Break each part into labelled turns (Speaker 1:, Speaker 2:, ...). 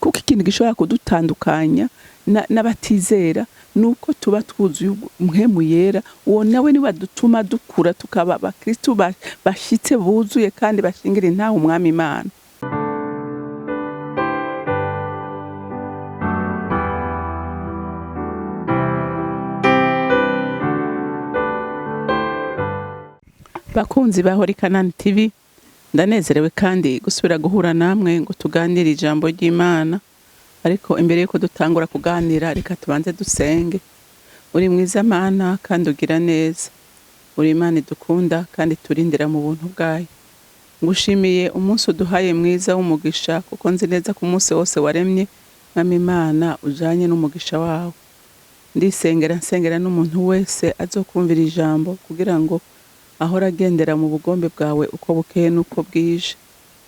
Speaker 1: kuko ikintu gishobora kudutandukanya n'abatizera nuko tuba twuzuye mpwemu yera. Uwo nawe niwe adutuma dukura tukaba abakristo bashitse buzuye kandi bashingira intahe umwami Imana. Bakunzi ba CANAAN TV, ndanezerewe kandi gusubira guhura namwe ngo tuganire ijambo ry'Imana. Ariko imbere yuko dutangura kuganira, reka tubanze dusenge. Uri mwiza Mana kandi ugira neza, uri Imana idukunda kandi turindira mu buntu bwayo. Ngushimiye umunsi uduhaye mwiza w'umugisha, kuko nzi neza ku munsi wose waremye mwami Imana ujanye n'umugisha wawe. Nsengera n'umuntu wese azokumvira ijambo kugira ngo ahora agendera mu bugombe bwawe uko bukeye n'uko bwije,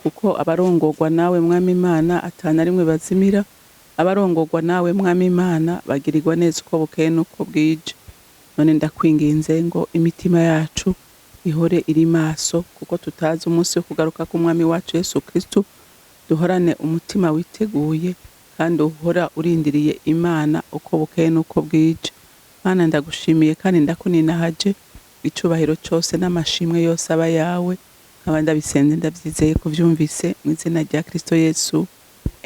Speaker 1: kuko abarongorwa nawe mwami Imana atana rimwe bazimira. Abarongorwa nawe mwami Imana bagirirwa neza uko bukeye n'uko bwije. None ndakwinginze ngo imitima yacu ihore iri maso, kuko tutazi umunsi wo kugaruka ku mwami wacu Yesu Kristo. Duhorane umutima witeguye kandi uhora urindiriye Imana uko bukeye n'uko bwije. Mana ndagushimiye kandi ndakuninahaje, icubahiro cyose n'amashimwe yose aba yawe. Nkaba ndabisenze ndabyizeye kuvyumvise mu izina rya Kristo Yesu,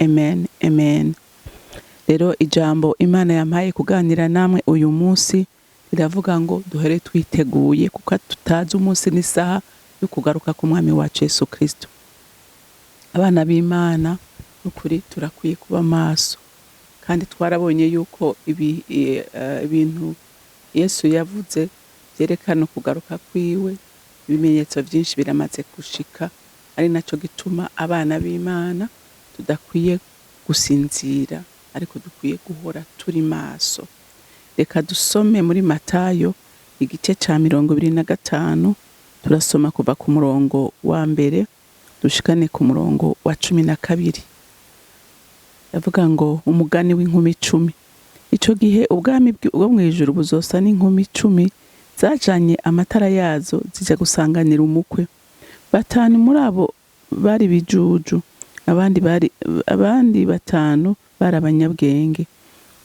Speaker 1: amen, amen. Rero ijambo Imana yampaye kuganira namwe uyu munsi riravuga ngo duhere twiteguye, kuko tutazi umunsi n'isaha yo kugaruka ku mwami wacu Yesu Kristo. Abana b'Imana n'ukuri turakwiye kuba maso, kandi twarabonye yuko ibintu Yesu yavuze byerekana kugaruka kwiwe, ibimenyetso byinshi biramaze gushika. Ari naco gituma abana b'Imana tudakwiye gusinzira, ariko dukwiye guhora turi maso. Reka dusome muri Matayo igice ca 25, turasoma kuva ku murongo wa mbere dushikane ku murongo wa 12. Yavuga ngo umugani w'inkumi 10. Ico gihe ubwami bwo mwijuru buzosa n'inkumi 10 zajanye amatara yazo zija gusanganira umukwe. 5 muri abo bari bijuju, abandi 5 bari abanyabwenge.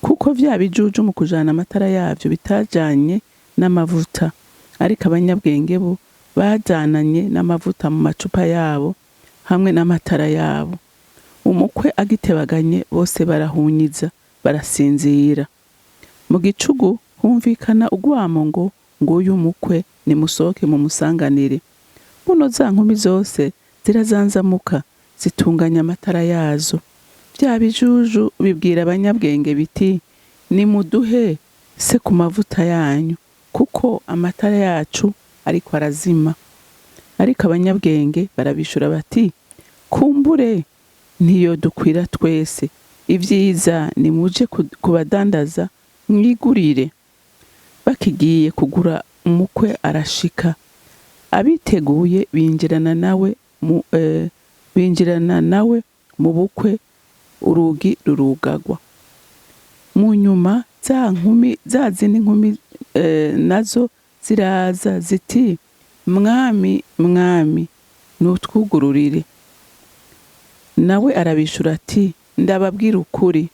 Speaker 1: Kuko vya bijuju mu kujana amatara yavyo bitajanye n'amavuta, ariko abanyabwenge bo bajyananye n'amavuta mu macupa yabo hamwe n'amatara yabo. Umukwe agitebaganye bose barahunyiza, barasinzira. Mu gicugu humvikana ugwamo ngo nguyu umukwe nimusohoke mu musanganire. Buno za nkumi zose zirazanzamuka zitunganya amatara yazo. Vya bijuju bibwira abanyabwenge biti, nimuduhe se ku mavuta yanyu, kuko amatara yacu ariko arazima. Ariko abanyabwenge barabishura bati, kumbure ntiyo dukwira twese. Ivyiza nimuje kubadandaza mwigurire. Bakigiye kugura, umukwe arashika. Abiteguye binjirana nawe mu bukwe, urugi rurugagwa. Mu nyuma za zindi nkumi nazo ziraza ziti, mwami mwami nutwugururire. Nawe arabishura ati, ndababwira ukuri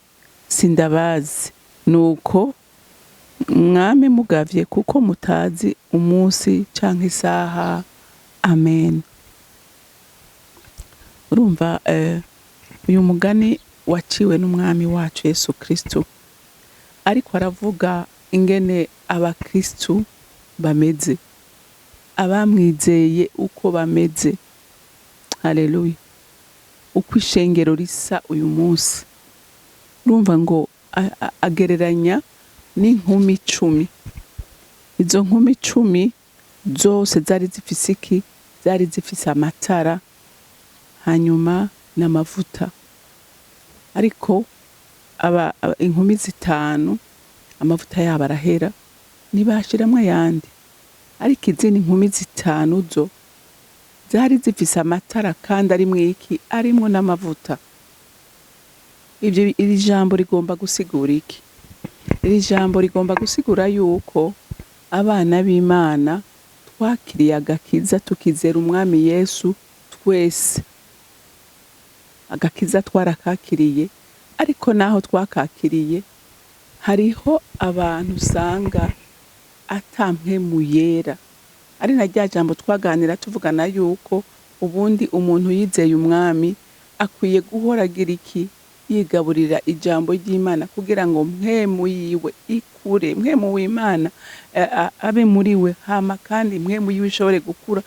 Speaker 1: sindabazi. Nuko mwami mugavye, kuko mutazi umunsi canke isaha. Amen. Urumva uyu mugani waciwe n'umwami wacu Yesu Kristo, ariko aravuga ingene abakristo bameze, abamwizeye uko bameze. Haleluya. Uko ishengero risa uyu munsi. Urumva ngo agereranya n'inkumi 10. Izo nkumi 10 zose zari zifise iki? Zari zifise amatara hanyuma n'amavuta. Ariko inkumi 5 amavuta yabo arahera, ntibashiramwo ayandi. Ariko izindi nkumi 5 zo zari zifise amatara kandi arimwo iki? Arimwo n'amavuta. Iri jambo rigomba gusigura iki? Iri jambo rigomba gusigura yuko abana b'Imana twakiriye agakiza, tukizera umwami Yesu twese. Agakiza twarakakiriye, ariko naho twakakiriye hariho abantu usanga atampwemu yera. Ari na rya jambo twaganira tuvugana yuko ubundi umuntu yizeye umwami akwiye guhoragira iki, yigaburira ijambo ry'Imana kugira ngo mpwemu yiwe ikure, mpwemu w'Imana abe muri we, hama kandi mpwemu yiwe ishobore gukura,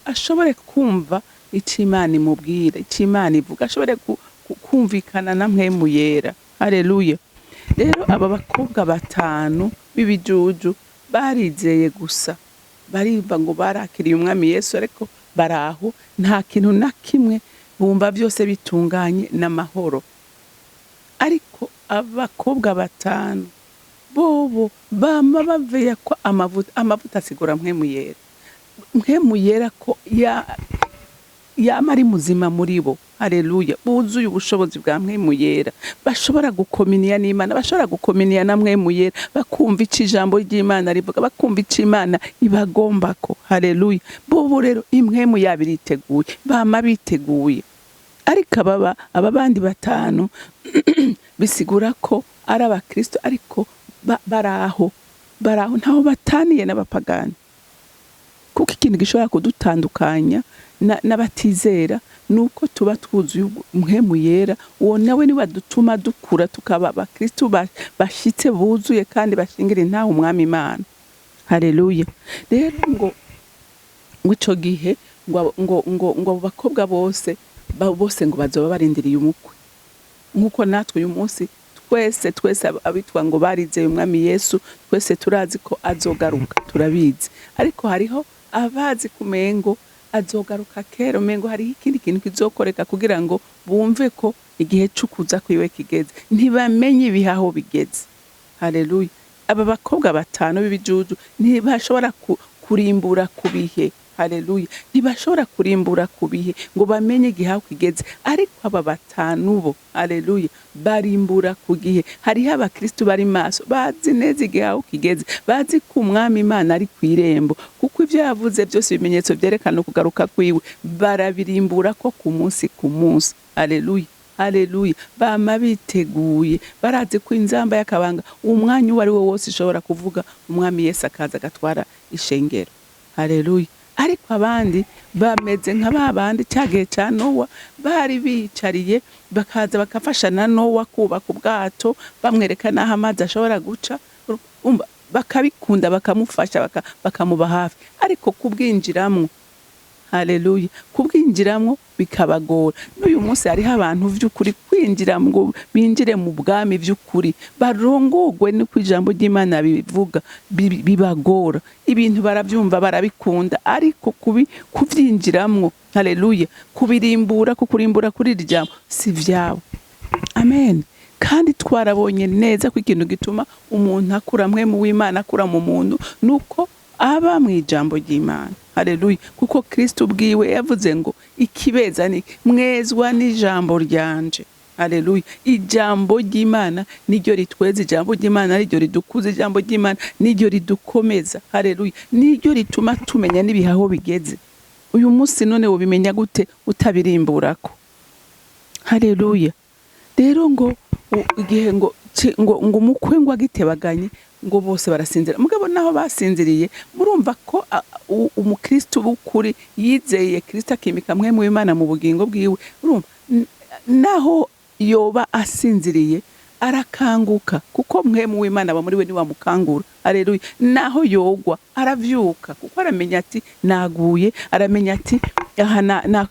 Speaker 1: ashobore kumva icyo Imana imubwira, icyo Imana ivuga, ashobore kumvikana na mpwemu yera. Haleluya. Rero aba bakobwa batanu b'ibijuju barizeye gusa, barimba ngo barakiriye umwami Yesu, ariko baraho nta kintu na kimwe bumva, byose bitunganye n'amahoro. Ariko abakobwa batanu bobo bama baveya ko amavuta asigura mpwemu yera, mpwemu yera ko yama ari muzima muri bo. Haleluya. Buzuye ubushobozi bwa mpwemu yera, bashobora gukominiya n'Imana, bashobora gukominiya na mpwemu yera, bakumva icyo ijambo ry'Imana rivuga, bakumva icyo Imana ibagombako. Haleluya. Bobo rero impwemu yabo iriteguye, bama biteguye. Ariko aba bandi batanu bisigura ko ari abakristo, ariko baraho ntaho bataniye n'abapagani, kuko ikintu gishobora kudutandukanya n'abatizera nuko tuba twuzuye mpwemu yera. Uwo nawe niwe dutuma dukura tukaba abakristo bashitse, buzuye kandi bashingira intahe umwami Imana. Haleluya. Rero ngo ico gihe ngo bakobwa bose ngo bazoba barindiriye umukwe, nkuko natwe uyu munsi twese abitwa ngo barizeye umwami Yesu, twese turazi ko azogaruka, turabizi. Ariko hariho abazi kumengo azogaruka kera, umengo hariho ikindi kintu kizokoreka kugira ngo bumve ko igihe c'ukuza kwiwe kigeze, ntibamenye ibihaho bigeze. Haleluya. Aba bakobwa batanu b'ibijuju ntibashobora kurimbura ku bihe. Haleluya. Ntibashobora kurimbura ku bihe ngo bamenye igihaho kigeze, ariko aba batanu bo, haleluya, barimbura ku gihe. Hariho abakristo bari maso, bazi neza igihaho kigeze, bazi ko umwami Imana ari kw'irembo, kuko ivyo yavuze byose ibimenyetso vyerekana kugaruka kwiwe, barabirimbura ko ku munsi ku munsi. Haleluya. Haleluya. Bama biteguye, barazi ko inzamba y'akabanga umwanya uwo ari wo wose ishobora kuvuga umwami Yesu akaza agatwara ishengero. Haleluya. Ariko abandi bameze nka babandi cyagihe ca Nowa, bari bicariye bakaza bakafasha na Nowa kubaka ubwato, bamwereka naho amazi ashobora guca, bakabikunda, bakamufasha, bakamuba hafi. Ariko kubwinjiramwo, haleluya, kubwinjiramwo bikabagora. N'uyu munsi hariho abantu vy'ukuri kwinjira ngo binjire mu bwami vy'ukuri, barongogwe n'uko ijambo ry'Imana bivuga, bibagora. Ibintu baravyumva, barabikunda, ariko kuvyinjiramwo, haleluya, kurimbura kuri ijambo si vyabo. Amen. Kandi twarabonye neza ko ikintu gituma umuntu akura mpwemu w'Imana, akura mu muntu, nuko aba mu ijambo ry'Imana. Haleluya. Kuko Kristo ubwiwe yavuze ngo ikibeza ni mwezwa n'ijambo ryanje. Haleluya. Ijambo ry'Imana niryo ritweza, ijambo ry'Imana niryo ridukuza, ijambo ry'Imana niryo ridukomeza. Haleluya. Niryo rituma tumenya n'ibihaho bigeze. Uyu munsi none ubimenya gute utabirimburako? Haleluya. Rero ngo igihe ngo umukwe ngo agitebaganye, ngo bose barasinzira. Mugabo naho basinziriye, murumva ko umukristo w'ukuri yizeye Kristo, akimika mpwemu w'Imana mu bugingo bwiwe, urumva naho yoba asinziriye arakanguka, kuko mpwemu w'Imana aba muri we, ni wamukangura. Haleluya. Naho yogwa aravyuka, kuko aramenya ati naguye, aramenya ati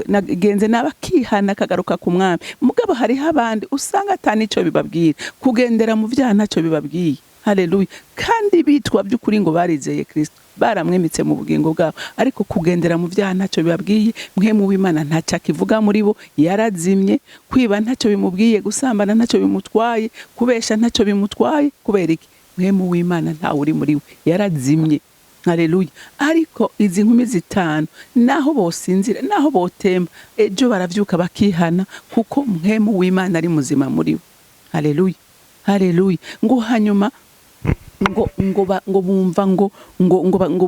Speaker 1: nagenze nabakihana, akagaruka ku mwami. Mugabo hariho abandi usanga atanico bibabwira, kugendera mu vyaha ntacyo bibabwiye. Haleluya. Kandi bitwa by'ukuri ngo barizeye Kristo, baramwemitse mu bugingo bwabo, ariko kugendera mu vyaha ntacyo bibabwiye. Mpwemu w'Imana ntacyo akivuga muri bo, yarazimye. Kwiba ntacyo bimubwiye, gusambana ntacyo bimutwaye, kubesha ntacyo bimutwaye. Kubera iki? Mpwemu w'Imana ntawe uri muri we, yarazimye. Haleluya. Ariko izi nkumi zitanu naho bosinzira, naho botemba, ejo baravyuka bakihana, kuko mpwemu w'Imana ari muzima muri we. Haleluya. Haleluya. Ngo hanyuma ngo bumva ngo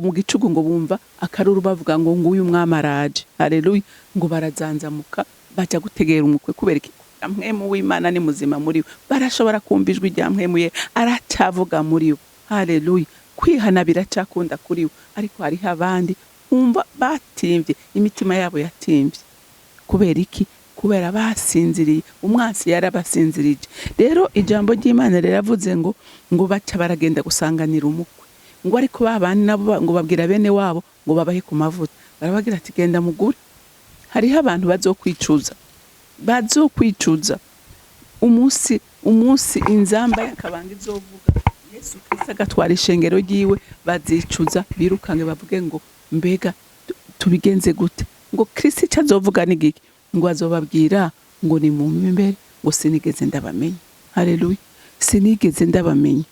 Speaker 1: mu gicugu, ngo bumva akaruru bavuga ngo uyu mwami araje. Haleluya. Ngo barazanzamuka baja gutegera umukwe. Kubera iki? mpwemu w'Imana ni muzima muri bo, barashobora kumva ijwi rya mpwemu ye aracyavuga muri bo. Haleluya. Kwihana biracakunda kuri bo, ariko hariho abandi umva batimvye, imitima yabo yatimvye. Kubera iki? Kubera basinziriye, umwansi yarabasinzirije. Rero ijambo ry'Imana riravuze ngo baca baragenda gusanganira umukwe, ngo ariko babandi nabo ngo babwira bene wabo ngo babahe ku mavuta, barabagira ati genda mugure. Hariho abantu bazokwicuza umunsi inzamba y'akabanga izovuga Yesu Kristo agatwara ishengero ryiwe, bazicuza birukange bavuge ngo mbega tubigenze gute? Ngo Kristo icyo azovuga ni giki? Ngo azobabwira ngo ni mu mbere ngo sinigeze ndabamenya. Haleluya. Sinigeze ndabamenya.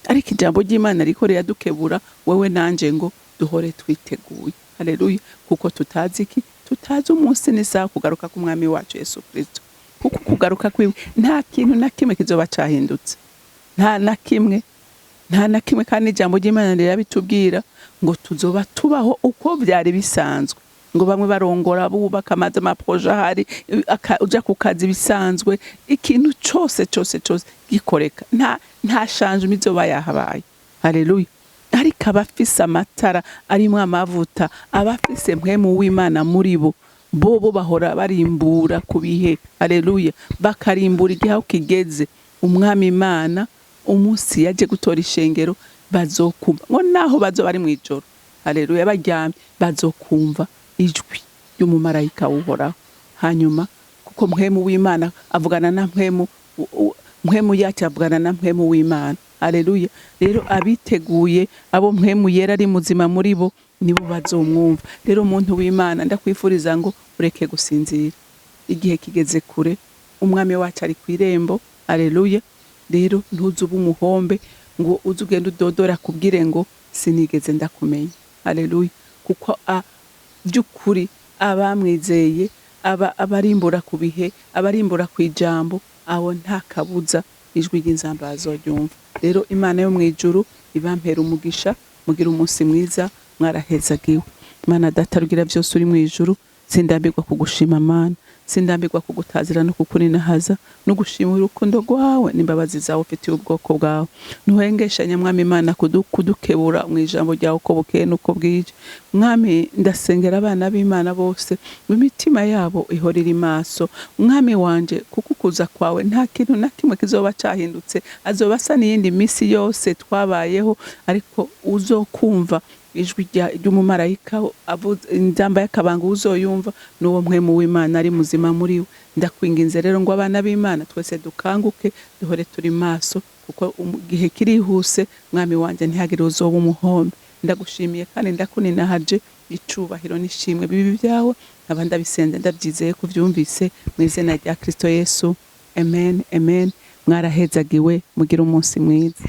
Speaker 1: Ariko ijambo ry'Imana riko riradukebura wewe nanje ngo duhore twiteguye. Haleluya. Kuko tutazi umunsi n'isaha kugaruka k'umwami wacu Yesu Kristo. Kuko kugaruka kwiwe nta kintu na kimwe kizoba cahindutse. Nta na kimwe kandi ijambo ry'Imana rirabitubwira ngo tuzoba tubaho uko byari bisanzwe. Ngo bamwe barongora bubaka amaze amaproje ahari, uja ku kazi bisanzwe, ikintu cyose gikoreka, nta shanje mizoba yahabaye. Haleluya. Ariko abafise amatara arimwo amavuta, abafise mpwemu w'Imana muri bo bahora barimbura ku bihe. Haleluya. Bakarimbura igihe aho kigeze. Umwami Imana umunsi yaje gutora ishengero bazokumva, ngo naho bazoba ari mwijoro. Haleluya. Baryamye bazokumva ijwi ry'umumarayika uhoraho. Hanyuma kuko mpwemu w'Imana avugana na mpwemu yacu avugana na mpwemu w'Imana. Haleluya. Rero abiteguye, abo mpwemu yera ari muzima muri bo nibo bazomwumva. Rero umuntu w'Imana ndakwifuriza ngo ureke gusinzira, igihe kigeze kure, umwami wacu ari kw'irembo. Haleluya. Rero ntuzuba umuhombe ngo uzugenda udodora kubwire ngo sinigeze ndakumenya. Haleluya. Kuko by'ukuri abamwizeye, abarimbura ku bihe, abarimbura ku ijambo, abo nta kabuza ijwi ry'inzamba bazoryumva. Rero Imana yo mwijuru ibampera umugisha, mugira umunsi mwiza, mwarahezagiwe. Imana Data rugira byose uri mwijuru, sindambirwa kugushima Mana, sindambirwa kugutazira no kukuninahaza no gushima urukundo rwawe n'imbabazi zawe ufitiye ubwoko bwawe. Ntuhengeshanya Mwami Imana kudukebura mu ijambo ryawe uko bukeye nuko bwije. Mwami ndasengera abana b'Imana bose, mu mitima yabo ihorira maso. Mwami wanje kuko kuza kwawe nta kintu na kimwe kizoba cahindutse, azoba asa n'iyindi misi yose twabayeho, ariko uzokumva ijwi ry'umumarayika inzamba y'akabanga uzoyumva n'uwo mpwemu w'Imana ari muzima muri we. Ndakwinginze rero ngo abana b'Imana twese dukanguke, duhore turi maso, kuko igihe kirihuse. Mwami wanje ntihagire uzoba umuhombe. Ndagushimiye kandi ndakuninahaje, icubahiro n'ishimwe bibi byawe, nkaba ndabisenze ndabyizeye kuvyumvise mu izina rya Kristo Yesu. Amen, amen. Mwarahezagiwe, mugira umunsi mwiza.